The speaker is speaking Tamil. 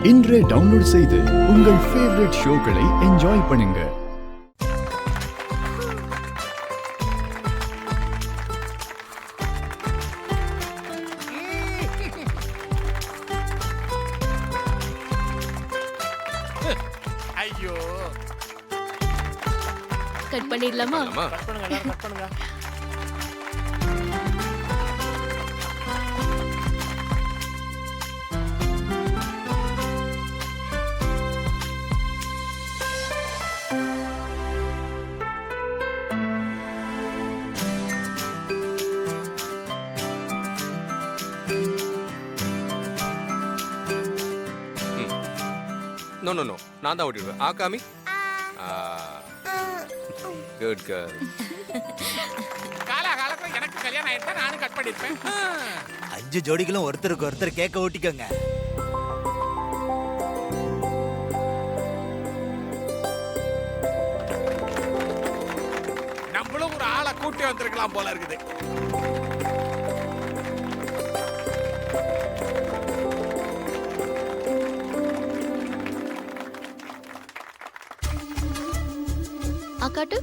இன்றே டவுன்லோட் செய்து உங்கள் ஃபேவரட் ஷோக்களை என்ஜாய் பண்ணுங்க. ஐயோ கட் பண்ணிடலாமா? கட் பண்ணுங்க எல்லாரும் கட் பண்ணுங்க. நோ நோ நோ நான் தான் ஓட்டிடுவேன். காமி. Good girl. காலகாலத்துல எனக்கு கல்யாணம் ஆயிட்டா நானும் கட் பண்ணிருப்பேன். 5 ஜோடிகளும் ஒருத்தருக்கு ஒருத்தர் கேக்க ஓட்டிக்கோங்க. நம்மளும் ஒரு ஆளை கூட்டி வந்திருக்கலாம் போல இருக்குது. காட்டு.